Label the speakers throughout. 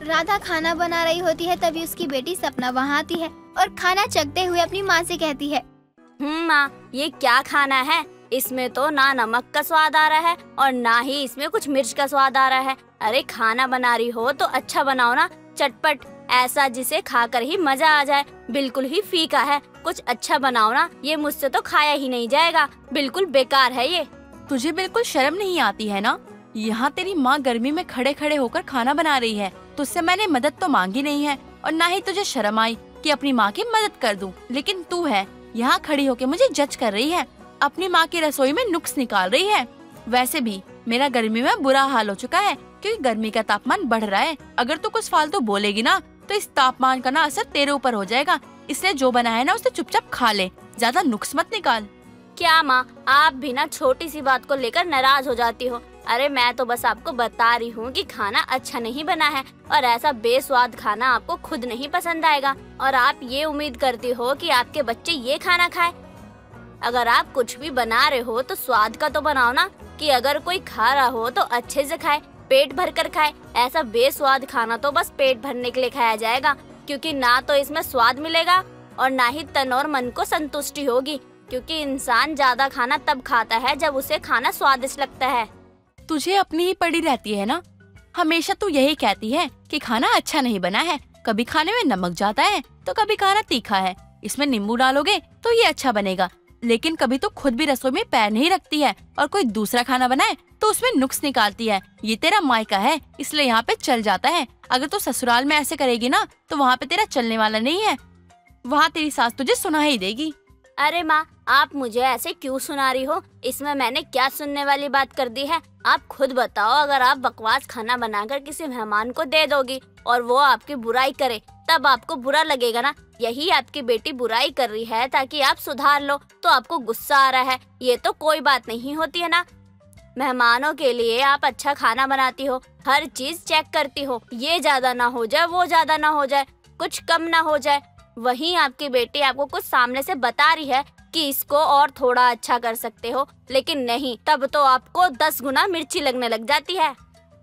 Speaker 1: राधा खाना बना रही होती है तभी उसकी बेटी सपना वहाँ आती है और खाना चखते हुए अपनी माँ से कहती है,
Speaker 2: माँ, ये क्या खाना है? इसमें तो ना नमक का स्वाद आ रहा है और ना ही इसमें कुछ मिर्च का स्वाद आ रहा है। अरे खाना बना रही हो तो अच्छा बनाओ ना, चटपट, ऐसा जिसे खाकर ही मजा आ जाए। बिल्कुल ही फीका है, कुछ अच्छा बनाओ ना, ये मुझसे तो खाया ही नहीं जाएगा, बिल्कुल बेकार है ये।
Speaker 3: तुझे बिल्कुल शर्म नहीं आती है ना? यहाँ तेरी माँ गर्मी में खड़े खड़े होकर खाना बना रही है, तुझसे मैंने मदद तो मांगी नहीं है और ना ही तुझे शर्म आई कि अपनी माँ की मदद कर दूं। लेकिन तू है यहाँ खड़ी होकर मुझे जज कर रही है, अपनी माँ की रसोई में नुक्स निकाल रही है। वैसे भी मेरा गर्मी में बुरा हाल हो चुका है क्योंकि गर्मी का तापमान बढ़ रहा है। अगर तू कुछ फालतू बोलेगी ना तो इस तापमान का ना असर तेरे ऊपर हो जाएगा, इसलिए जो बना है ना उसे चुपचाप खा ले, ज्यादा नुक्स मत निकाल।
Speaker 2: क्या माँ, आप भी ना छोटी सी बात को लेकर नाराज हो जाती हो। अरे मैं तो बस आपको बता रही हूँ कि खाना अच्छा नहीं बना है और ऐसा बेस्वाद खाना आपको खुद नहीं पसंद आएगा और आप ये उम्मीद करती हो कि आपके बच्चे ये खाना खाए। अगर आप कुछ भी बना रहे हो तो स्वाद का तो बनाओ ना, कि अगर कोई खा रहा हो तो अच्छे से खाए, पेट भर कर खाए। ऐसा बेस्वाद खाना तो बस पेट भरने के लिए खाया जाएगा, क्योंकि ना तो इसमें स्वाद मिलेगा और ना ही तन और मन को संतुष्टि होगी, क्योंकि इंसान ज्यादा खाना तब खाता है जब उसे खाना स्वादिष्ट लगता है।
Speaker 3: तुझे अपनी ही पड़ी रहती है ना, हमेशा तू यही कहती है कि खाना अच्छा नहीं बना है। कभी खाने में नमक जाता है तो कभी खाना तीखा है, इसमें नींबू डालोगे तो ये अच्छा बनेगा। लेकिन कभी तो खुद भी रसोई में पैर नहीं रखती है और कोई दूसरा खाना बनाए तो उसमें नुक्स निकालती है। ये तेरा मायका है इसलिए यहाँ पे चल जाता है। अगर तू ससुराल में ऐसे करेगी ना तो वहाँ पे तेरा चलने वाला नहीं है, वहाँ तेरी सास तुझे सुना ही देगी।
Speaker 2: अरे माँ, आप मुझे ऐसे क्यों सुना रही हो? इसमें मैंने क्या सुनने वाली बात कर दी है? आप खुद बताओ, अगर आप बकवास खाना बनाकर किसी मेहमान को दे दोगी और वो आपकी बुराई करे तब आपको बुरा लगेगा ना? यही आपकी बेटी बुराई कर रही है ताकि आप सुधार लो तो आपको गुस्सा आ रहा है। ये तो कोई बात नहीं होती है ना। मेहमानों के लिए आप अच्छा खाना बनाती हो, हर चीज चेक करती हो, ये ज्यादा ना हो जाए, वो ज्यादा ना हो जाए, कुछ कम ना हो जाए। वहीं आपकी बेटी आपको कुछ सामने से बता रही है कि इसको और थोड़ा अच्छा कर सकते हो, लेकिन नहीं, तब तो आपको 10 गुना मिर्ची लगने लग जाती है।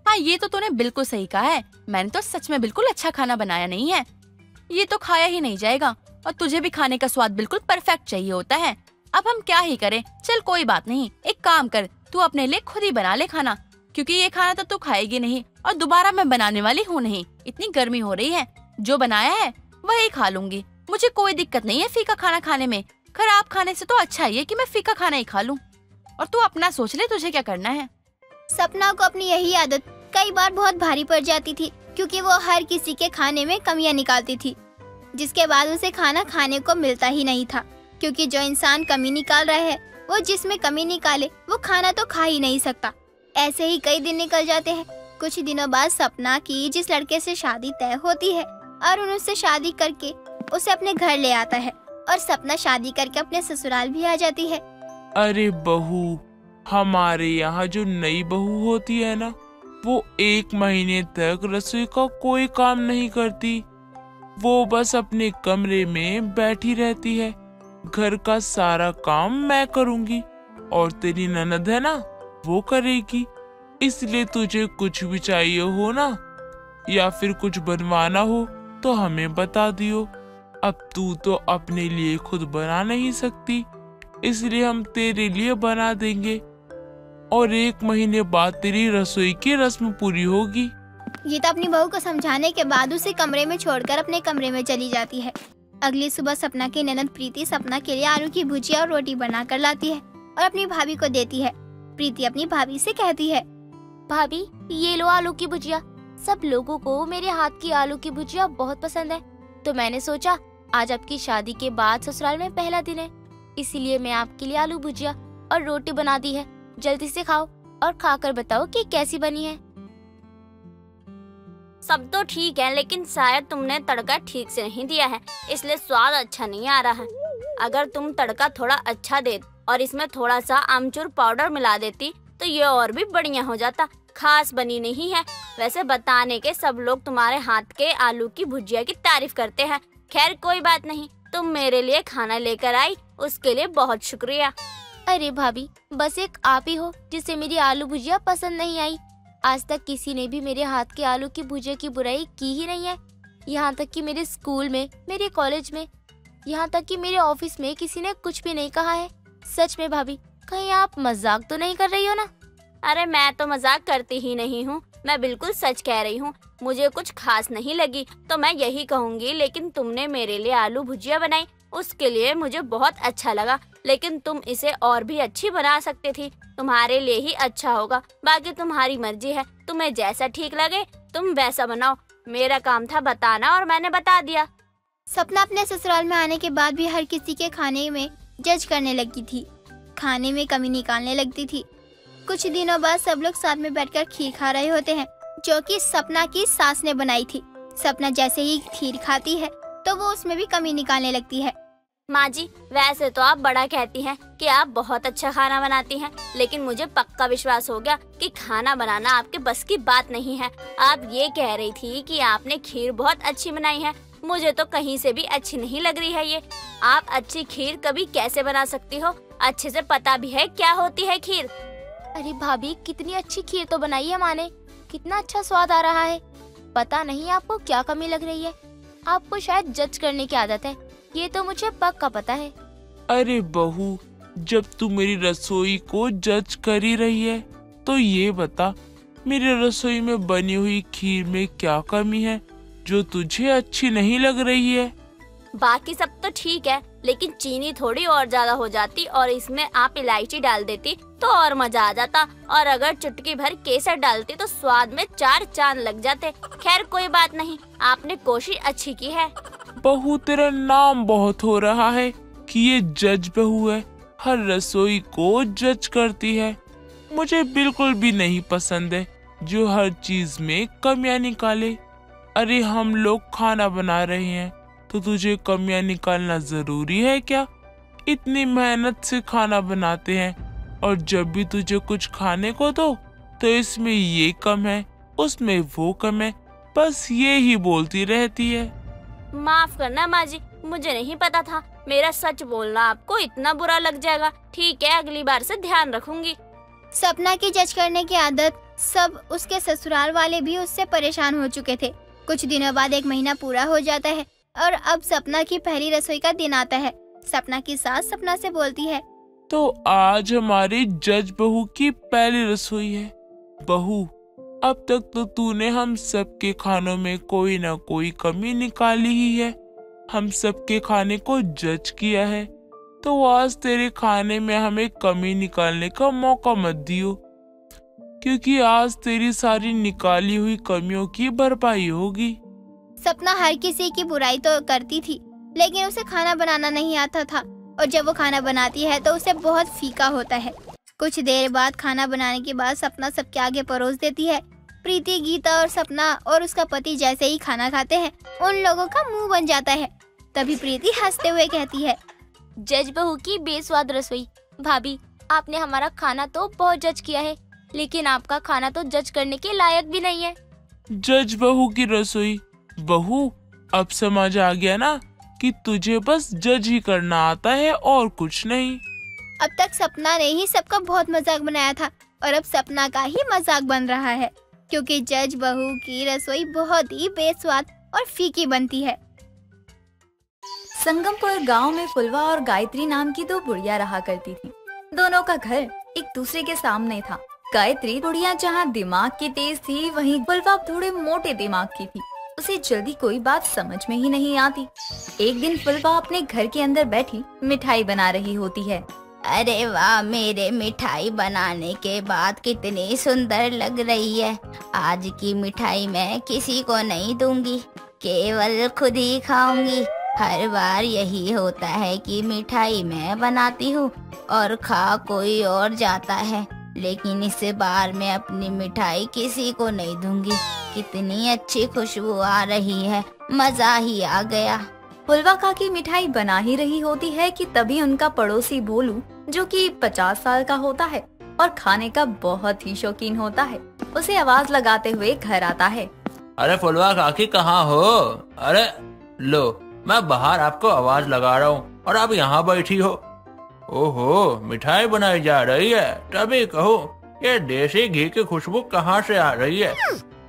Speaker 3: हाँ, ये तो तूने बिल्कुल सही कहा है। मैंने तो सच में बिल्कुल अच्छा खाना बनाया नहीं है, ये तो खाया ही नहीं जाएगा और तुझे भी खाने का स्वाद बिल्कुल परफेक्ट चाहिए होता है। अब हम क्या ही करें? चल कोई बात नहीं, एक काम कर, तू अपने लिए खुद ही बना ले खाना, क्योंकि ये खाना तो तू खाएगी नहीं और दोबारा मैं बनाने वाली हूँ नहीं। इतनी गर्मी हो रही है, जो बनाया है वही खा लूंगी, मुझे कोई दिक्कत नहीं है फीका खाना खाने में। खराब खाने से तो अच्छा ही है कि मैं फीका खाना ही खा लूं। और तू अपना सोच ले तुझे क्या करना है।
Speaker 1: सपना को अपनी यही आदत कई बार बहुत भारी पड़ जाती थी, क्योंकि वो हर किसी के खाने में कमियां निकालती थी, जिसके बाद उसे खाना खाने को मिलता ही नहीं था। क्योंकि जो इंसान कमी निकाल रहा है वो जिसमें कमी निकाले वो खाना तो खा ही नहीं सकता। ऐसे ही कई दिन निकल जाते हैं। कुछ दिनों बाद सपना की जिस लड़के से शादी तय होती है अरुण उससे शादी करके उसे अपने घर ले आता है और सपना शादी करके अपने ससुराल भी आ जाती है।
Speaker 4: अरे बहू, हमारे यहाँ जो नई बहू होती है ना, वो 1 महीने तक रसोई का कोई काम नहीं करती। वो बस अपने कमरे में बैठी रहती है। घर का सारा काम मैं करूँगी और तेरी ननद है ना, वो करेगी। इसलिए तुझे कुछ भी चाहिए हो ना या फिर कुछ बनवाना हो तो हमें बता दियो। अब तू तो अपने लिए खुद बना नहीं सकती, इसलिए हम तेरे लिए बना देंगे और 1 महीने बाद तेरी रसोई की रस्म पूरी होगी।
Speaker 1: ये तो अपनी बहू को समझाने के बाद उसे कमरे में छोड़कर अपने कमरे में चली जाती है। अगली सुबह सपना की ननद प्रीति सपना के लिए आलू की भुजिया और रोटी बना कर लाती है और अपनी भाभी को देती है। प्रीति अपनी भाभी से कहती है,
Speaker 2: भाभी ये लो आलू की भुजिया। सब लोगों को मेरे हाथ की आलू की भुजिया बहुत पसंद है, तो मैंने सोचा आज आपकी शादी के बाद ससुराल में पहला दिन है, इसीलिए मैं आपके लिए आलू भुजिया और रोटी बना दी है। जल्दी से खाओ और खाकर बताओ कि कैसी बनी है। सब तो ठीक है, लेकिन शायद तुमने तड़का ठीक से नहीं दिया है, इसलिए स्वाद अच्छा नहीं आ रहा है। अगर तुम तड़का थोड़ा अच्छा दे और इसमें थोड़ा सा आमचूर पाउडर मिला देती तो ये और भी बढ़िया हो जाता। खास बनी नहीं है। वैसे बताने के सब लोग तुम्हारे हाथ के आलू की भुजिया की तारीफ करते हैं। खैर कोई बात नहीं, तुम मेरे लिए खाना लेकर आई, उसके लिए बहुत शुक्रिया। अरे भाभी, बस एक आप ही हो जिसे मेरी आलू भुजिया पसंद नहीं आई।
Speaker 5: आज तक किसी ने भी मेरे हाथ के आलू की भुजिया की बुराई की ही नहीं है। यहाँ तक कि मेरे स्कूल में, मेरे कॉलेज में, यहाँ तक कि मेरे ऑफिस में किसी ने कुछ भी नहीं कहा है। सच में भाभी, कहीं आप मजाक तो नहीं कर रही हो ना?
Speaker 2: अरे मैं तो मजाक करती ही नहीं हूँ, मैं बिल्कुल सच कह रही हूँ। मुझे कुछ खास नहीं लगी तो मैं यही कहूँगी, लेकिन तुमने मेरे लिए आलू भुजिया बनाई, उसके लिए मुझे बहुत अच्छा लगा। लेकिन तुम इसे और भी अच्छी बना सकती थी, तुम्हारे लिए ही अच्छा होगा। बाकी तुम्हारी मर्जी है, तुम्हें जैसा ठीक लगे तुम वैसा बनाओ। मेरा काम था बताना और मैंने बता दिया।
Speaker 1: सपना अपने ससुराल में आने के बाद भी हर किसी के खाने में जज करने लगी थी, खाने में कमी निकालने लगती थी। कुछ दिनों बाद सब लोग साथ में बैठकर खीर खा रहे होते हैं, जो कि सपना की सास ने बनाई थी। सपना जैसे ही खीर खाती है तो वो उसमें भी कमी निकालने लगती है।
Speaker 2: माँ जी, वैसे तो आप बड़ा कहती हैं कि आप बहुत अच्छा खाना बनाती हैं, लेकिन मुझे पक्का विश्वास हो गया कि खाना बनाना आपके बस की बात नहीं है। आप ये कह रही थी कि आपने खीर बहुत अच्छी बनाई है, मुझे तो कहीं से भी अच्छी नहीं लग रही है ये। आप अच्छी खीर कभी कैसे बना सकती हो? अच्छे से पता भी है क्या होती है खीर।
Speaker 5: अरे भाभी, कितनी अच्छी खीर तो बनाई है माँ ने, कितना अच्छा स्वाद आ रहा है। पता नहीं आपको क्या कमी लग रही है, आपको शायद जज करने की आदत है, ये तो मुझे पक्का पता है।
Speaker 4: अरे बहू, जब तू मेरी रसोई को जज कर ही रही है तो ये बता, मेरी रसोई में बनी हुई खीर में क्या कमी है जो तुझे अच्छी नहीं लग रही है?
Speaker 2: बाकी सब तो ठीक है, लेकिन चीनी थोड़ी और ज्यादा हो जाती और इसमें आप इलायची डाल देती तो और मजा आ जाता, और अगर चुटकी भर केसर डालती तो स्वाद में 4 चांद लग जाते। खैर कोई बात नहीं, आपने कोशिश अच्छी की है।
Speaker 4: बहू, तेरा नाम बहुत हो रहा है कि ये जज बहू है, हर रसोई को जज करती है। मुझे बिल्कुल भी नहीं पसंद है जो हर चीज में कमियां निकाले। अरे हम लोग खाना बना रहे हैं तो तुझे कमियां निकालना जरूरी है क्या? इतनी मेहनत से खाना बनाते हैं और जब भी तुझे कुछ खाने को दो तो इसमें ये कम है, उसमें वो कम है, बस ये ही बोलती रहती है।
Speaker 2: माफ करना माँ जी, मुझे नहीं पता था। मेरा सच बोलना आपको इतना बुरा लग जाएगा। ठीक है, अगली बार से ध्यान रखूंगी।
Speaker 1: सपना की जज करने की आदत सब उसके ससुराल वाले भी उससे परेशान हो चुके थे। कुछ दिनों बाद 1 महीना पूरा हो जाता है और अब सपना की पहली रसोई का दिन आता है। सपना की सास सपना से बोलती है,
Speaker 4: तो आज हमारी जज बहू की पहली रसोई है। बहू, अब तक तो तूने हम सबके खानों में कोई ना कोई कमी निकाली ही है, हम सबके खाने को जज किया है, तो आज तेरे खाने में हमें कमी निकालने का मौका मत दियो, क्योंकि आज तेरी सारी निकाली हुई कमियों की भरपाई होगी।
Speaker 1: सपना हर किसी की बुराई तो करती थी, लेकिन उसे खाना बनाना नहीं आता था, और जब वो खाना बनाती है तो उसे बहुत फीका होता है। कुछ देर बाद खाना बनाने के बाद सपना सबके आगे परोस देती है। प्रीति, गीता और सपना और उसका पति जैसे ही खाना खाते हैं उन लोगों का मुंह बन जाता है। तभी प्रीति हंसते हुए कहती है,
Speaker 5: जज बहू की बेस्वाद रसोई। भाभी, आपने हमारा खाना तो बहुत जज किया है, लेकिन आपका खाना तो जज करने के लायक भी नहीं है।
Speaker 4: जज बहू की रसोई। बहू, अब समझ आ गया ना कि तुझे बस जज ही करना आता है और कुछ नहीं।
Speaker 1: अब तक सपना ने ही सबका बहुत मजाक बनाया था और अब सपना का ही मजाक बन रहा है, क्योंकि जज बहू की रसोई बहुत ही बेस्वाद और फीकी बनती है।
Speaker 6: संगमपुर गांव में फुलवा और गायत्री नाम की 2 बुढ़िया रहा करती थीं। दोनों का घर एक दूसरे के सामने था। गायत्री बुढ़िया जहां दिमाग की तेज थी, वहीं फुलवा थोड़े मोटे दिमाग की थी। उसे जल्दी कोई बात समझ में ही नहीं आती। एक दिन फुलवा अपने घर के अंदर बैठी मिठाई बना रही होती है।
Speaker 7: अरे वाह, मेरे मिठाई बनाने के बाद कितनी सुंदर लग रही है। आज की मिठाई मैं किसी को नहीं दूंगी, केवल खुद ही खाऊंगी। हर बार यही होता है कि मिठाई मैं बनाती हूँ और खा कोई और जाता है, लेकिन इस बार मैं अपनी मिठाई किसी को नहीं दूंगी। कितनी अच्छी खुशबू आ रही है, मजा ही आ गया।
Speaker 6: फुलवा काकी मिठाई बना ही रही होती है कि तभी उनका पड़ोसी भोलू, जो कि 50 साल का होता है और खाने का बहुत ही शौकीन होता है, उसे आवाज लगाते हुए घर आता है।
Speaker 8: अरे फुलवा काकी कहाँ हो? अरे लो, मैं बाहर आपको आवाज लगा रहा हूँ और आप यहाँ बैठी हो। ओहो, मिठाई बनाई जा रही है, तभी कहो ये देसी घी की खुशबू कहाँ से आ रही है?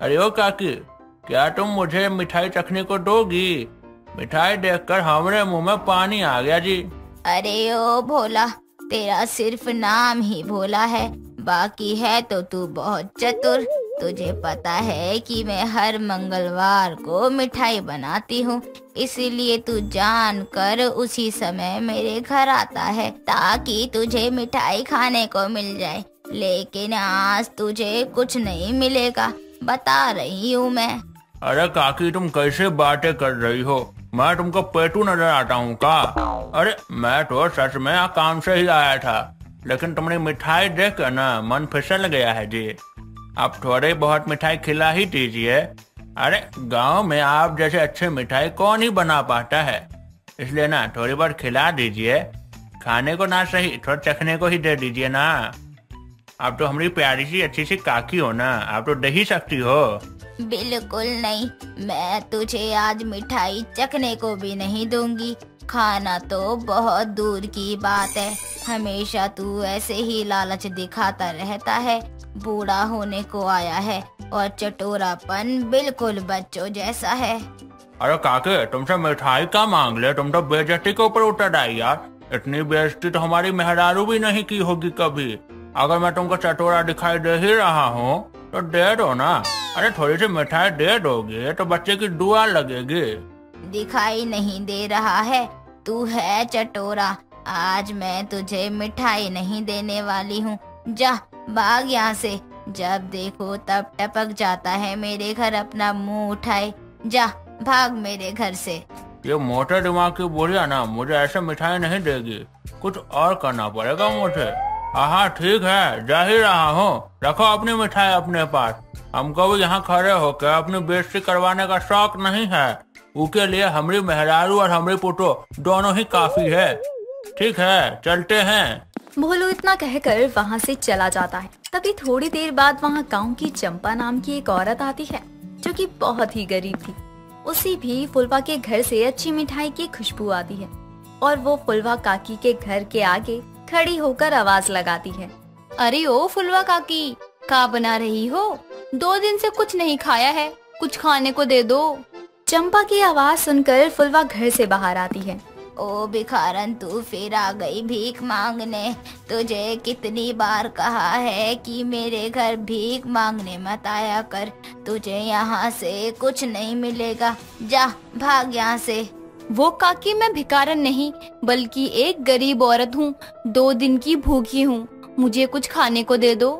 Speaker 8: अरे ओ काकी, क्या तुम मुझे मिठाई चखने को दोगी? मिठाई देखकर हमारे मुंह में पानी आ गया जी।
Speaker 7: अरे ओ भोला, तेरा सिर्फ नाम ही भोला है, बाकी है तो तू बहुत चतुर। तुझे पता है कि मैं हर मंगलवार को मिठाई बनाती हूँ, इसीलिए तू जानकर उसी समय मेरे घर आता है ताकि तुझे मिठाई खाने को मिल जाए। लेकिन आज तुझे कुछ नहीं मिलेगा, बता रही हूँ मैं।
Speaker 8: अरे काकी, तुम कैसे बातें कर रही हो? मैं तुमको पेटू नजर आता हूँ का? अरे मैं तो सच में काम से ही आया था, लेकिन तुमने मिठाई देख कर ना मन फिसल गया है जी। आप थोड़ी बहुत मिठाई खिला ही दीजिए। अरे गांव में आप जैसे अच्छे मिठाई कौन ही बना पाता है, इसलिए ना थोड़ी बहुत खिला दीजिए। खाने को ना सही, थोड़ा चखने को ही दे दीजिए ना। आप तो हमारी प्यारी सी अच्छी सी काकी हो ना, आप तो दे ही सकती हो।
Speaker 7: बिल्कुल नहीं, मैं तुझे आज मिठाई चखने को भी नहीं दूंगी। खाना तो बहुत दूर की बात है, हमेशा तू ऐसे ही लालच दिखाता रहता है। बूढ़ा होने को आया है और चटोरापन बिल्कुल बच्चों जैसा है।
Speaker 8: अरे काके, तुमसे मिठाई का मांग ले, तुम तो बेइज्जती के ऊपर उतर आई यार। इतनी बेइज्जती तो हमारी मेहरारू भी नहीं की होगी कभी। अगर मैं तुमको चटोरा दिखाई दे ही रहा हूँ तो दे दो ना। अरे थोड़ी सी मिठाई दे दोगे तो बच्चे की दुआ लगेगी।
Speaker 7: दिखाई नहीं दे रहा है, तू है चटोरा। आज मैं तुझे मिठाई नहीं देने वाली हूँ, जा भाग यहाँ से। जब देखो तब टपक जाता है मेरे घर अपना मुंह उठाए। जा भाग मेरे घर से।
Speaker 8: ये मोटे दिमाग की बुढ़िया ना मुझे ऐसे मिठाई नहीं देगी, कुछ और करना पड़ेगा मुझे। हाँ ठीक है, जा ही रहा हूँ, रखो अपनी मिठाई अपने पास। हमको भी यहाँ खड़े होकर अपनी बेइज्जती करवाने का शौक नहीं है, उसके लिए हमारी मेहरारू और हमारी पुटो दोनों ही काफी है। ठीक है, चलते हैं।
Speaker 6: भोलू इतना कहकर वहाँ से चला जाता है। तभी थोड़ी देर बाद वहाँ गांव की चंपा नाम की एक औरत आती है जो कि बहुत ही गरीब थी। उसी भी फुलवा के घर से अच्छी मिठाई की खुशबू आती है और वो फुलवा काकी के घर के आगे खड़ी होकर आवाज लगाती है।
Speaker 3: अरे ओ फुलवा काकी, क्या बना रही हो? 2 दिन से कुछ नहीं खाया है, कुछ खाने को दे दो।
Speaker 6: चंपा की आवाज सुनकर फुलवा घर से बाहर आती है।
Speaker 7: ओ भिखारन, तू फिर आ गई भीख मांगने। तुझे कितनी बार कहा है कि मेरे घर भीख मांगने मत आया कर, तुझे यहाँ से कुछ नहीं मिलेगा। जा भाग यहाँ से।
Speaker 3: वो काकी, मैं भिखारन नहीं बल्कि एक गरीब औरत हूँ, 2 दिन की भूखी हूँ, मुझे कुछ खाने को दे दो।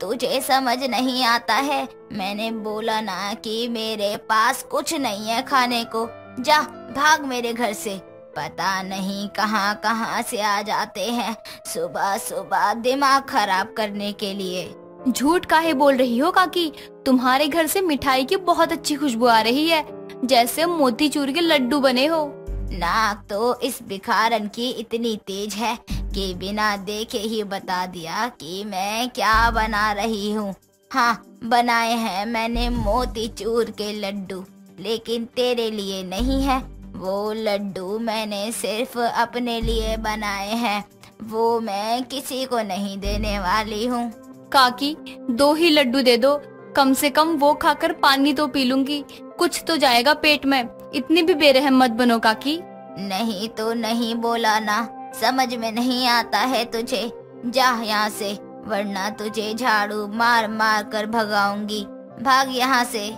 Speaker 7: तुझे समझ नहीं आता है, मैंने बोला ना कि मेरे पास कुछ नहीं है खाने को। जा भाग मेरे घर से। पता नहीं कहाँ कहाँ से आ जाते हैं सुबह सुबह दिमाग खराब करने के लिए।
Speaker 3: झूठ काहे बोल रही हो काकी? तुम्हारे घर से मिठाई की बहुत अच्छी खुशबू आ रही है, जैसे मोतीचूर के लड्डू बने हो।
Speaker 7: नाक तो इस भिखारन की इतनी तेज है कि बिना देखे ही बता दिया कि मैं क्या बना रही हूँ। हाँ, बनाए हैं मैंने मोतीचूर के लड्डू, लेकिन तेरे लिए नहीं है। वो लड्डू मैंने सिर्फ अपने लिए बनाए हैं, वो मैं किसी को नहीं देने वाली हूँ।
Speaker 3: काकी, 2 ही लड्डू दे दो, कम से कम वो खाकर पानी तो पी लूंगी, कुछ तो जाएगा पेट में। इतनी भी बेरहम मत बनो काकी।
Speaker 7: नहीं तो नहीं बोला ना, समझ में नहीं आता है तुझे। जा यहाँ से, वरना तुझे झाड़ू मार मार कर भगाऊंगी। भाग यहाँ से।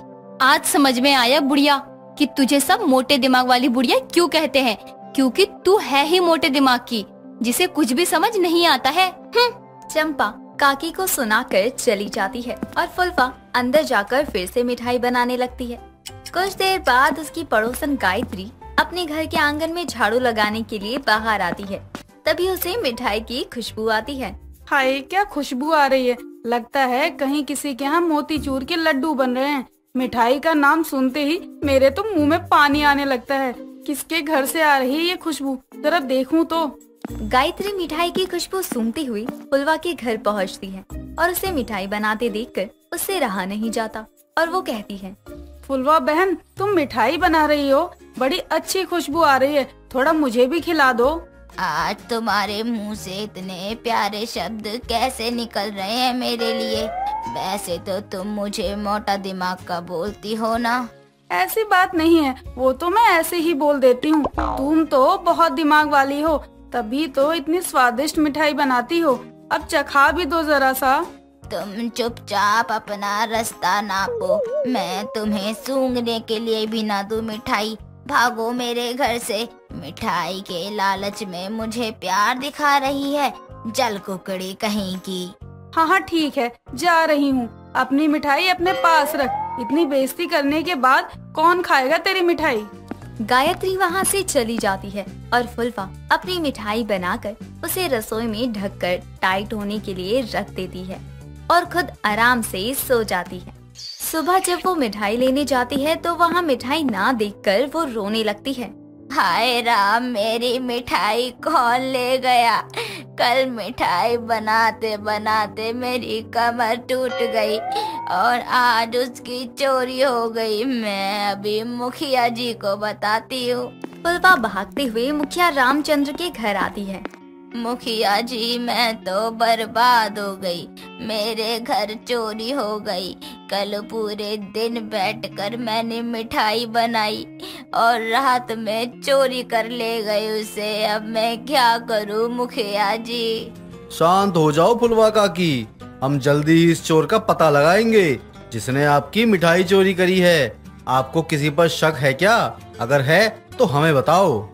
Speaker 3: आज समझ में आया बुढ़िया कि तुझे सब मोटे दिमाग वाली बुढ़िया क्यों कहते हैं, क्योंकि तू है ही मोटे दिमाग की, जिसे कुछ भी समझ नहीं आता है।
Speaker 6: चंपा काकी को सुनाकर चली जाती है और फुलवा अंदर जाकर फिर से मिठाई बनाने लगती है। कुछ देर बाद उसकी पड़ोसन गायत्री अपने घर के आंगन में झाड़ू लगाने के लिए बाहर आती है। तभी उसे मिठाई की खुशबू आती है।
Speaker 9: हाय, क्या खुशबू आ रही है, लगता है कहीं किसी के यहाँ मोतीचूर के लड्डू बन रहे हैं। मिठाई का नाम सुनते ही मेरे तो मुंह में पानी आने लगता है। किसके घर से आ रही है ये खुशबू, जरा देखूं तो।
Speaker 6: गायत्री मिठाई की खुशबू सूंघती हुई फुलवा के घर पहुंचती है और उसे मिठाई बनाते देखकर उससे रहा नहीं जाता और वो कहती है,
Speaker 9: फुलवा बहन, तुम मिठाई बना रही हो, बड़ी अच्छी खुशबू आ रही है, थोड़ा मुझे भी खिला दो।
Speaker 7: आज तुम्हारे मुंह से इतने प्यारे शब्द कैसे निकल रहे हैं मेरे लिए। वैसे तो तुम मुझे मोटा दिमाग का बोलती हो ना।
Speaker 9: ऐसी बात नहीं है, वो तो मैं ऐसे ही बोल देती हूँ। तुम तो बहुत दिमाग वाली हो, तभी तो इतनी स्वादिष्ट मिठाई बनाती हो। अब चखा भी दो जरा सा।
Speaker 7: तुम चुपचाप अपना रास्ता नापो, मैं तुम्हें सूंघने के लिए भी ना दूं मिठाई। भागो मेरे घर से। मिठाई के लालच में मुझे प्यार दिखा रही है, जल कुकड़ी कहीं की।
Speaker 9: हाँ हाँ ठीक है, जा रही हूँ। अपनी मिठाई अपने पास रख। इतनी बेइज्जती करने के बाद कौन खाएगा तेरी मिठाई।
Speaker 6: गायत्री वहाँ से चली जाती है और फुलवा अपनी मिठाई बनाकर उसे रसोई में ढककर टाइट होने के लिए रख देती है और खुद आराम से सो जाती है। सुबह जब वो मिठाई लेने जाती है तो वहाँ मिठाई ना देखकर वो रोने लगती है।
Speaker 7: हाय राम, मेरी मिठाई कौन ले गया। कल मिठाई बनाते बनाते मेरी कमर टूट गई और आज उसकी चोरी हो गई। मैं अभी मुखिया जी को बताती हूँ।
Speaker 6: फुलवा भागते हुए मुखिया रामचंद्र के घर आती है।
Speaker 7: मुखिया जी, मैं तो बर्बाद हो गई। मेरे घर चोरी हो गई। कल पूरे दिन बैठकर मैंने मिठाई बनाई और रात में चोरी कर ले गए उसे। अब मैं क्या करूं मुखिया जी।
Speaker 10: शांत हो जाओ फुलवा काकी, हम जल्दी ही इस चोर का पता लगाएंगे जिसने आपकी मिठाई चोरी करी है। आपको किसी पर शक है क्या? अगर है तो हमें बताओ।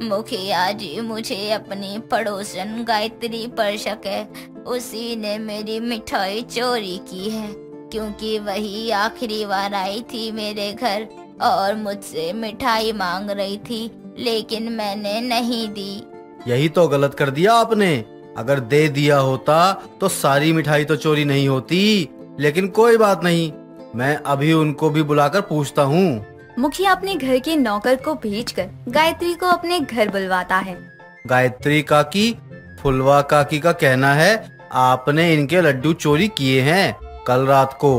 Speaker 7: मुखिया जी, मुझे अपनी पड़ोसन गायत्री पर शक है। उसी ने मेरी मिठाई चोरी की है, क्योंकि वही आखिरी बार आई थी मेरे घर और मुझसे मिठाई मांग रही थी, लेकिन मैंने नहीं दी।
Speaker 10: यही तो गलत कर दिया आपने। अगर दे दिया होता तो सारी मिठाई तो चोरी नहीं होती। लेकिन कोई बात नहीं, मैं अभी उनको भी बुलाकर पूछता हूँ।
Speaker 6: मुखिया अपने घर के नौकर को भेजकर गायत्री को अपने घर बुलवाता है।
Speaker 10: गायत्री काकी, फुलवा काकी का कहना है आपने इनके लड्डू चोरी किए हैं कल रात को।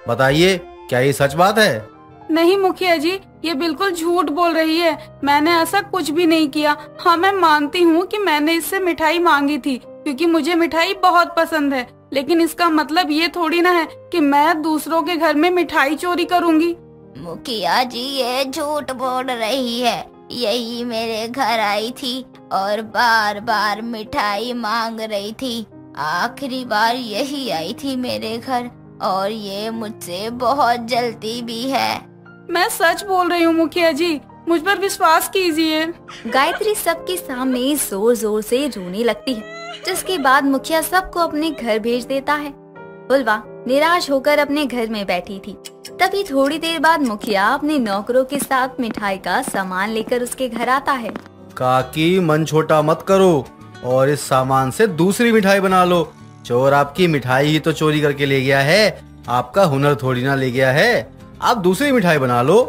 Speaker 10: बताइए, क्या ये सच बात है?
Speaker 9: नहीं मुखिया जी, ये बिल्कुल झूठ बोल रही है। मैंने ऐसा कुछ भी नहीं किया। हाँ, मैं मानती हूँ कि मैंने इससे मिठाई मांगी थी, क्योंकि मुझे मिठाई बहुत पसंद है। लेकिन इसका मतलब ये थोड़ी ना है कि मैं दूसरों के घर में मिठाई चोरी करूँगी।
Speaker 7: मुखिया जी, ये झूठ बोल रही है। यही मेरे घर आई थी और बार बार मिठाई मांग रही थी। आखिरी बार यही आई थी मेरे घर और ये मुझसे बहुत जलती भी है।
Speaker 9: मैं सच बोल रही हूँ मुखिया जी, मुझ पर विश्वास कीजिए।
Speaker 6: गायत्री सबके सामने जोर जोर से रोने लगती है, जिसके बाद मुखिया सबको अपने घर भेज देता है। फुलवा निराश होकर अपने घर में बैठी थी। तभी थोड़ी देर बाद मुखिया अपने नौकरों के साथ मिठाई का सामान लेकर उसके घर आता है।
Speaker 10: काकी, मन छोटा मत करो और इस सामान से दूसरी मिठाई बना लो। चोर आपकी मिठाई ही तो चोरी करके ले गया है, आपका हुनर थोड़ी ना ले गया है। आप दूसरी मिठाई बना लो।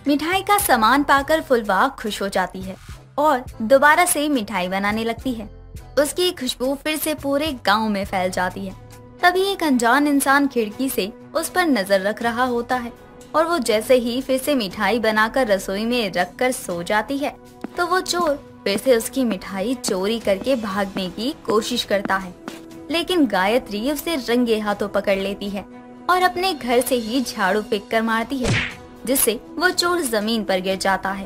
Speaker 6: मिठाई का सामान पाकर फुलवा खुश हो जाती है और दोबारा से मिठाई बनाने लगती है। उसकी खुशबू फिर से पूरे गांव में फैल जाती है। तभी एक अनजान इंसान खिड़की से उस पर नजर रख रहा होता है और वो जैसे ही फिर से मिठाई बनाकर रसोई में रखकर सो जाती है तो वो चोर फिर से उसकी मिठाई चोरी करके भागने की कोशिश करता है। लेकिन गायत्री उसे रंगे हाथों पकड़ लेती है और अपने घर से ही झाड़ू फेंक कर मारती है, जिससे वो चोर जमीन पर गिर जाता है।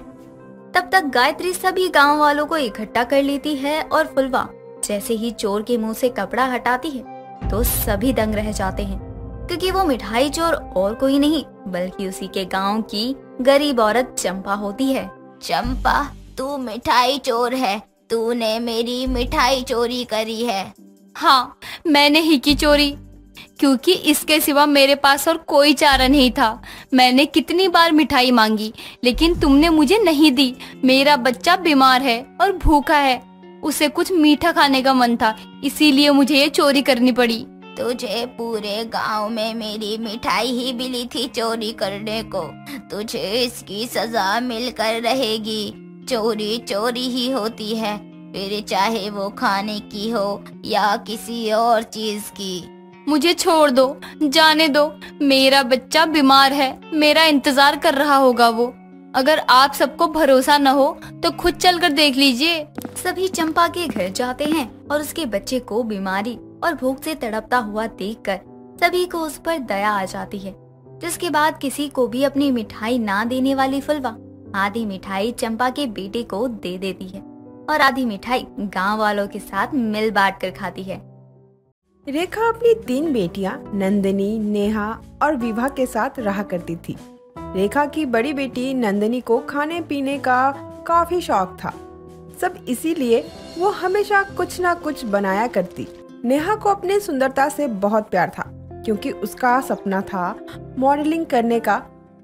Speaker 6: तब तक गायत्री सभी गांव वालों को इकट्ठा कर लेती है और फुलवा जैसे ही चोर के मुंह से कपड़ा हटाती है तो सभी दंग रह जाते हैं, क्योंकि वो मिठाई चोर और कोई नहीं बल्कि उसी के गांव की गरीब औरत चंपा होती है।
Speaker 7: चंपा, तू मिठाई चोर है। तूने मेरी मिठाई चोरी करी है।
Speaker 5: हाँ, मैंने ही की चोरी, क्योंकि इसके सिवा मेरे पास और कोई चारा नहीं था। मैंने कितनी बार मिठाई मांगी, लेकिन तुमने मुझे नहीं दी। मेरा बच्चा बीमार है और भूखा है, उसे कुछ मीठा खाने का मन था, इसीलिए मुझे ये चोरी करनी पड़ी।
Speaker 7: तुझे पूरे गांव में मेरी मिठाई ही मिली थी चोरी करने को। तुझे इसकी सजा मिलकर रहेगी। चोरी चोरी ही होती है, फिर चाहे वो खाने की हो या किसी और चीज की।
Speaker 5: मुझे छोड़ दो, जाने दो। मेरा बच्चा बीमार है, मेरा इंतजार कर रहा होगा वो। अगर आप सबको भरोसा न हो तो खुद चलकर देख लीजिए।
Speaker 6: सभी चंपा के घर जाते हैं और उसके बच्चे को बीमारी और भूख से तड़पता हुआ देखकर सभी को उस पर दया आ जाती है। जिसके बाद किसी को भी अपनी मिठाई ना देने वाली फुलवा आधी मिठाई चंपा के बेटे को दे देती है और आधी मिठाई गांव वालों के साथ मिल बांट कर खाती है।
Speaker 11: रेखा अपनी 3 बेटियां नंदिनी, नेहा और विभा के साथ रहा करती थी। रेखा की बड़ी बेटी नंदिनी को खाने पीने का काफी शौक था, सब इसीलिए वो हमेशा कुछ ना कुछ बनाया करती। नेहा को अपनी सुंदरता से बहुत प्यार था क्योंकि उसका सपना था मॉडलिंग करने का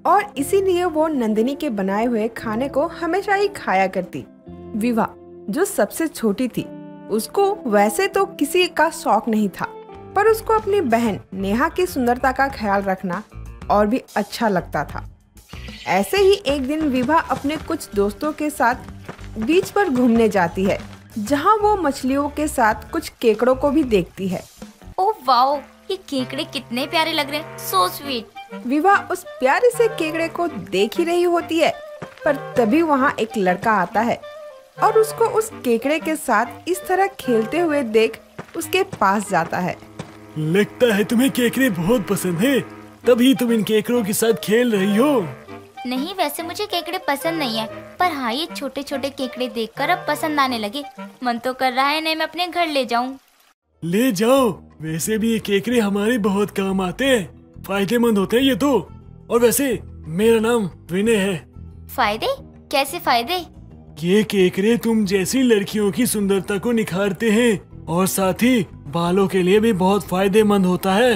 Speaker 11: और इसीलिए वो नंदिनी के बनाए हुए खाने को हमेशा ही खाया करती। विभा जो सबसे छोटी थी, उसको वैसे तो किसी का शौक नहीं था, पर उसको अपनी बहन नेहा की सुंदरता का ख्याल रखना और भी अच्छा लगता था। ऐसे ही एक दिन विभा अपने कुछ दोस्तों के साथ बीच पर घूमने जाती है, जहां वो मछलियों के साथ कुछ केकड़ों को भी देखती है।
Speaker 5: ओह वाओ, ये केकड़े कितने प्यारे लग रहे हैं, सो स्वीट।
Speaker 11: विभा उस प्यारे से केकड़े को देख ही रही होती है, पर तभी वहां एक लड़का आता है और उसको उस केकड़े के साथ इस तरह खेलते हुए देख उसके पास जाता है।
Speaker 12: लगता है तुम्हें केकड़े बहुत पसंद है, तभी तुम इन केकड़ों के साथ खेल रही हो।
Speaker 5: नहीं, वैसे मुझे केकड़े पसंद नहीं है, पर हाँ ये छोटे छोटे केकड़े देखकर अब पसंद आने लगे। मन तो कर रहा है नहीं मैं अपने घर ले जाऊं।
Speaker 12: ले जाओ, वैसे भी ये केकड़े हमारे बहुत काम आते हैं, फायदेमंद होते हैं ये तो। और वैसे मेरा नाम विनय है।
Speaker 5: फायदे? कैसे फायदे?
Speaker 12: ये केकड़े तुम जैसी लड़कियों की सुंदरता को निखारते हैं और साथ ही बालों के लिए भी बहुत फायदेमंद होता है।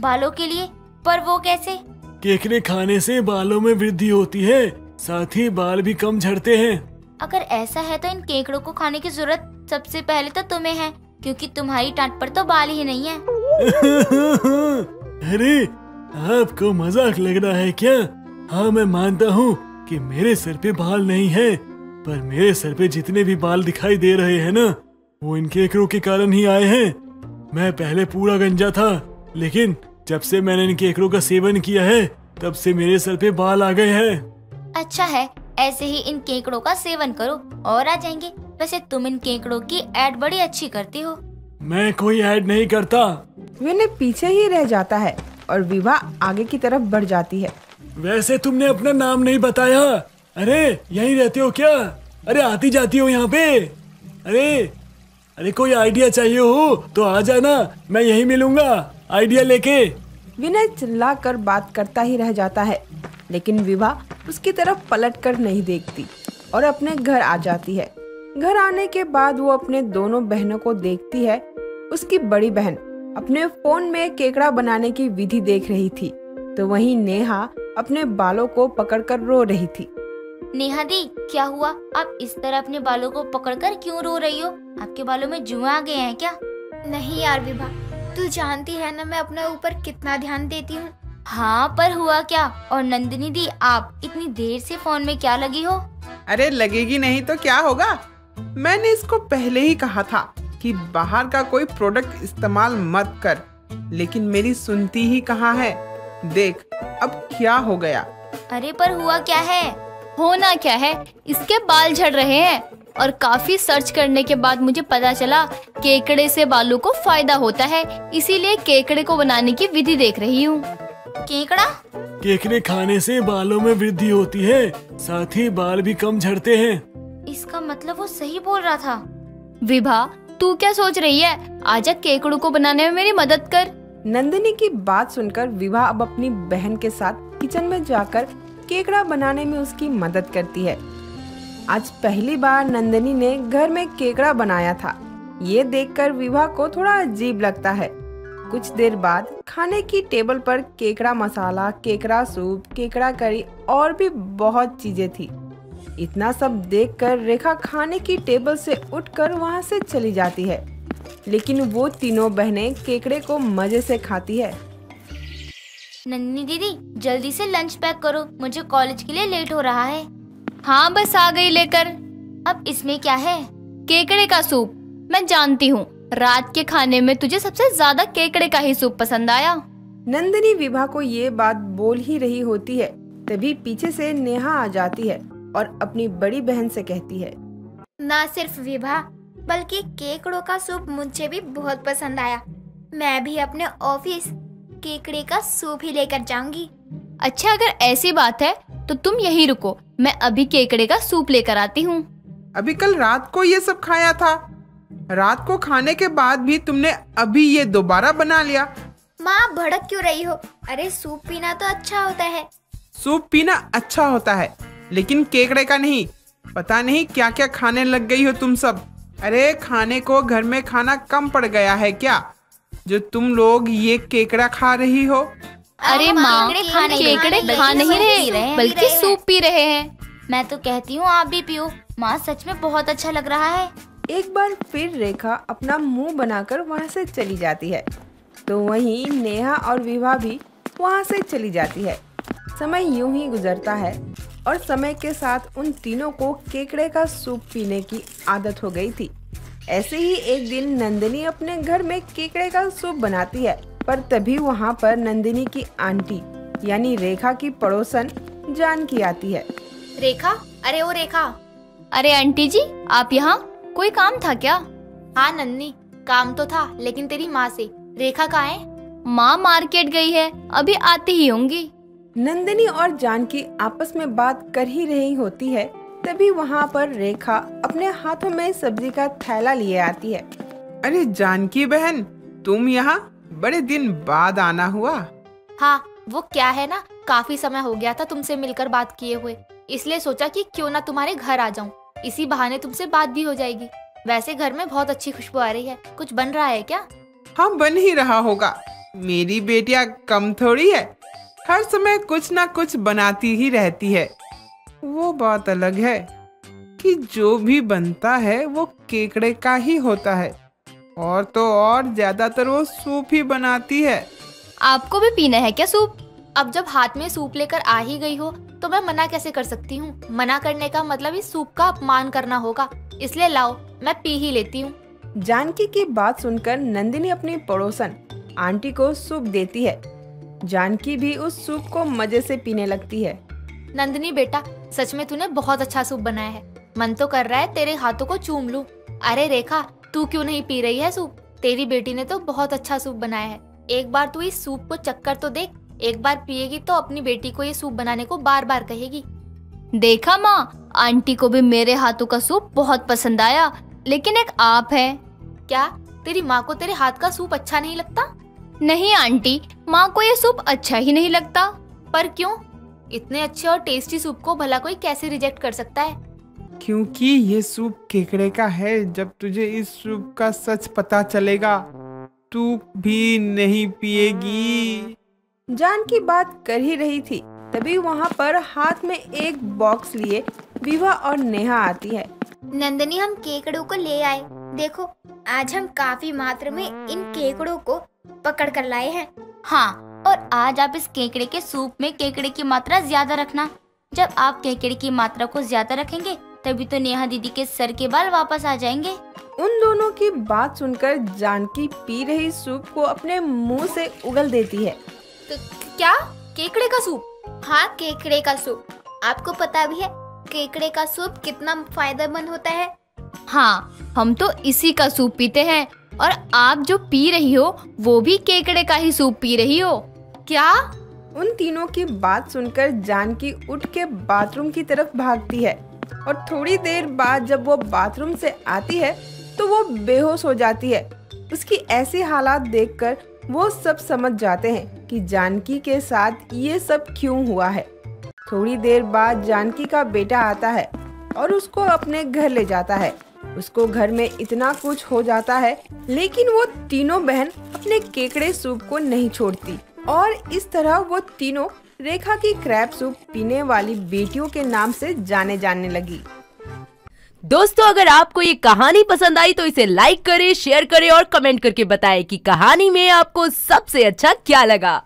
Speaker 5: बालों के लिए? पर वो कैसे?
Speaker 12: केकड़े खाने से बालों में वृद्धि होती है, साथ ही बाल भी कम झड़ते हैं।
Speaker 5: अगर ऐसा है तो इन केकड़ों को खाने की जरूरत सबसे पहले तो तुम्हें है, क्योंकि तुम्हारी टांट पर तो बाल ही नहीं है।
Speaker 12: अरे आपको मजाक लग रहा है क्या? हाँ मैं मानता हूँ कि मेरे सर पे बाल नहीं है, पर मेरे सर पे जितने भी बाल दिखाई दे रहे हैं ना, वो इन केकड़ों के कारण ही आए हैं। मैं पहले पूरा गंजा था, लेकिन जब से मैंने इन केकड़ों का सेवन किया है तब से मेरे सर पे बाल आ गए हैं।
Speaker 5: अच्छा है, ऐसे ही इन केकड़ों का सेवन करो और आ जाएंगे। वैसे तुम इन केकड़ों की ऐड बड़ी अच्छी करती हो।
Speaker 12: मैं कोई ऐड नहीं करता।
Speaker 11: विनय पीछे ही रह जाता है और विभा आगे की तरफ बढ़ जाती है।
Speaker 12: वैसे तुमने अपना नाम नहीं बताया। अरे यहीं रहते हो क्या? अरे आती जाती हो यहाँ पे? अरे कोई आइडिया चाहिए हो तो आ जाना, मैं यहीं मिलूंगा आइडिया लेके।
Speaker 11: विनय चिल्लाकर बात करता ही रह जाता है, लेकिन विभा उसकी तरफ पलट कर नहीं देखती और अपने घर आ जाती है। घर आने के बाद वो अपने दोनों बहनों को देखती है। उसकी बड़ी बहन अपने फोन में केकड़ा बनाने की विधि देख रही थी, तो वहीं नेहा अपने बालों को पकड़कर रो रही थी।
Speaker 5: नेहा दी, क्या हुआ? आप इस तरह अपने बालों को पकड़कर क्यों रो रही हो? आपके बालों में जुआ आ गए हैं क्या?
Speaker 1: नहीं यार विभा, तू जानती है ना मैं अपने ऊपर कितना ध्यान देती हूँ।
Speaker 5: हाँ, पर हुआ क्या? और नंदिनी दी, आप इतनी देर से फोन में क्या लगी हो?
Speaker 13: अरे लगेगी नहीं तो क्या होगा? मैंने इसको पहले ही कहा था कि बाहर का कोई प्रोडक्ट इस्तेमाल मत कर, लेकिन मेरी सुनती ही कहाँ है। देख अब क्या हो गया।
Speaker 5: अरे पर हुआ क्या है?
Speaker 14: होना क्या है, इसके बाल झड़ रहे हैं और काफी सर्च करने के बाद मुझे पता चला केकड़े से बालों को फायदा होता है, इसीलिए केकड़े को बनाने की विधि देख रही हूँ।
Speaker 5: केकड़ा?
Speaker 12: केकड़े खाने से बालों में वृद्धि होती है, साथ ही बाल भी कम झड़ते हैं।
Speaker 5: इसका मतलब वो सही बोल रहा था।
Speaker 14: विभा तू क्या सोच रही है? आजा केकड़ों को बनाने में मेरी मदद कर।
Speaker 11: नंदिनी की बात सुनकर विभा अब अपनी बहन के साथ किचन में जाकर केकड़ा बनाने में उसकी मदद करती है। आज पहली बार नंदिनी ने घर में केकड़ा बनाया था। ये देखकर विभा को थोड़ा अजीब लगता है। कुछ देर बाद खाने की टेबल पर केकड़ा मसाला, केकड़ा सूप, केकड़ा करी और भी बहुत चीजें थी। इतना सब देखकर रेखा खाने की टेबल से उठकर वहां से चली जाती है, लेकिन वो तीनों बहनें केकड़े को मजे से खाती है।
Speaker 5: नंदिनी दीदी जल्दी से लंच पैक करो, मुझे कॉलेज के लिए लेट हो रहा है।
Speaker 14: हाँ बस आ गई लेकर।
Speaker 5: अब इसमें क्या है?
Speaker 14: केकड़े का सूप। मैं जानती हूँ रात के खाने में तुझे सबसे ज्यादा केकड़े का ही सूप पसंद आया।
Speaker 11: नंदिनी विभा को ये बात बोल ही रही होती है, तभी पीछे से नेहा आ जाती है और अपनी बड़ी बहन से कहती है,
Speaker 1: ना सिर्फ विभा बल्कि केकड़ों का सूप मुझे भी बहुत पसंद आया। मैं भी अपने ऑफिस केकड़े का सूप ही लेकर जाऊंगी।
Speaker 14: अच्छा, अगर ऐसी बात है तो तुम यहीं रुको, मैं अभी केकड़े का सूप लेकर आती हूँ।
Speaker 13: अभी कल रात को ये सब खाया था, रात को खाने के बाद भी तुमने अभी ये दोबारा बना लिया।
Speaker 1: माँ भड़क क्यों रही हो? अरे सूप पीना तो अच्छा होता है।
Speaker 13: सूप पीना अच्छा होता है लेकिन केकड़े का नहीं। पता नहीं क्या क्या खाने लग गई हो तुम सब। अरे खाने को घर में खाना कम पड़ गया है क्या जो तुम लोग ये केकड़ा खा रही हो?
Speaker 14: अरे माँ, केकड़े खा नहीं रहे बल्कि सूप पी रहे हैं।
Speaker 5: मैं तो कहती हूँ आप भी पियो। माँ सच में बहुत अच्छा लग रहा है।
Speaker 11: एक बार फिर रेखा अपना मुंह बनाकर वहाँ से चली जाती है, तो वहीं नेहा और विभा भी वहाँ से चली जाती है। समय यूं ही गुजरता है और समय के साथ उन तीनों को केकड़े का सूप पीने की आदत हो गई थी। ऐसे ही एक दिन नंदिनी अपने घर में केकड़े का सूप बनाती है, पर तभी वहाँ पर नंदिनी की आंटी यानी रेखा की पड़ोसन जानकी आती है।
Speaker 5: रेखा, अरे ओ रेखा।
Speaker 14: अरे आंटी जी, आप यहाँ? कोई काम था क्या?
Speaker 5: हाँ नंदिनी, काम तो था, लेकिन तेरी माँ से। रेखा कहाँ है?
Speaker 14: माँ मार्केट गई है, अभी आती ही होंगी।
Speaker 11: नंदिनी और जानकी आपस में बात कर ही रही होती है, तभी वहाँ पर रेखा अपने हाथों में सब्जी का थैला लिए आती है।
Speaker 13: अरे जानकी बहन, तुम यहाँ? बड़े दिन बाद आना हुआ।
Speaker 5: हाँ, वो क्या है ना, काफी समय हो गया था तुमसे मिलकर बात किए हुए, इसलिए सोचा कि क्यों ना तुम्हारे घर आ जाऊं। इसी बहाने तुमसे बात भी हो जाएगी। वैसे घर में बहुत अच्छी खुशबू आ रही है। कुछ बन रहा है क्या?
Speaker 13: हाँ, बन ही रहा होगा। मेरी बेटियां कम थोड़ी है, हर समय कुछ ना कुछ बनाती ही रहती है। वो बात अलग है कि जो भी बनता है वो केकड़े का ही होता है, और तो और ज्यादातर वो सूप ही बनाती है।
Speaker 14: आपको भी पीना है क्या सूप?
Speaker 5: अब जब हाथ में सूप लेकर आ ही गई हो तो मैं मना कैसे कर सकती हूँ? मना करने का मतलब इस सूप का अपमान करना होगा, इसलिए लाओ, मैं पी ही लेती हूँ।
Speaker 11: जानकी की बात सुनकर नंदिनी अपनी पड़ोसन आंटी को सूप देती है। जानकी भी उस सूप को मजे से पीने लगती है।
Speaker 5: नंदिनी बेटा, सच में तूने बहुत अच्छा सूप बनाया है। मन तो कर रहा है तेरे हाथों को चूम लूं। अरे रेखा, तू क्यों नहीं पी रही है सूप? तेरी बेटी ने तो बहुत अच्छा सूप बनाया है। एक बार तू इस सूप को चक्कर तो देख। एक बार पिएगी तो अपनी बेटी को ये सूप बनाने को बार बार कहेगी।
Speaker 14: देखा माँ, आंटी को भी मेरे हाथों का सूप बहुत पसंद आया, लेकिन एक आप है।
Speaker 5: क्या तेरी माँ को तेरे हाथ का सूप अच्छा नहीं लगता?
Speaker 14: नहीं आंटी, माँ को ये सूप अच्छा ही नहीं लगता।
Speaker 5: पर क्यों? इतने अच्छे और टेस्टी सूप को भला कोई कैसे रिजेक्ट कर सकता है?
Speaker 13: क्योंकि ये सूप केकड़े का है। जब तुझे इस सूप का सच पता चलेगा तू भी नहीं पिएगी।
Speaker 11: जानकी बात कर ही रही थी, तभी वहाँ पर हाथ में एक बॉक्स लिए विभा और नेहा आती है।
Speaker 1: नंदिनी, हम केकड़ों को ले आए। देखो, आज हम काफी मात्रा में इन केकड़ों को पकड़ कर लाए हैं।
Speaker 5: हाँ, और आज आप इस केकड़े के सूप में केकड़े की मात्रा ज्यादा रखना। जब आप केकड़े की मात्रा को ज्यादा रखेंगे तभी तो नेहा दीदी के सर के बाल वापस आ जाएंगे।
Speaker 11: उन दोनों की बात सुनकर जानकी पी रही सूप को अपने मुंह से उगल देती है।
Speaker 5: तो क्या? केकड़े का सूप?
Speaker 1: हाँ, केकड़े का सूप। आपको पता भी है केकड़े का सूप कितना फायदेमंद होता है?
Speaker 14: हाँ, हम तो इसी का सूप पीते हैं, और आप जो पी रही हो वो भी केकड़े का ही सूप पी रही हो।
Speaker 5: क्या?
Speaker 11: उन तीनों की बात सुनकर जानकी उठ के बाथरूम की तरफ भागती है, और थोड़ी देर बाद जब वो बाथरूम से आती है तो वो बेहोश हो जाती है। उसकी ऐसी हालात देखकर वो सब समझ जाते हैं कि जानकी के साथ ये सब क्यों हुआ है। थोड़ी देर बाद जानकी का बेटा आता है और उसको अपने घर ले जाता है। उसको घर में इतना कुछ हो जाता है, लेकिन वो तीनों बहन अपने केकड़े सूप को नहीं छोड़ती, और इस तरह वो तीनों रेखा की क्रैब सूप पीने वाली बेटियों के नाम से जाने लगी।
Speaker 15: दोस्तों, अगर आपको ये कहानी पसंद आई तो इसे लाइक करें, शेयर करें और कमेंट करके बताएं कि कहानी में आपको सबसे अच्छा क्या लगा।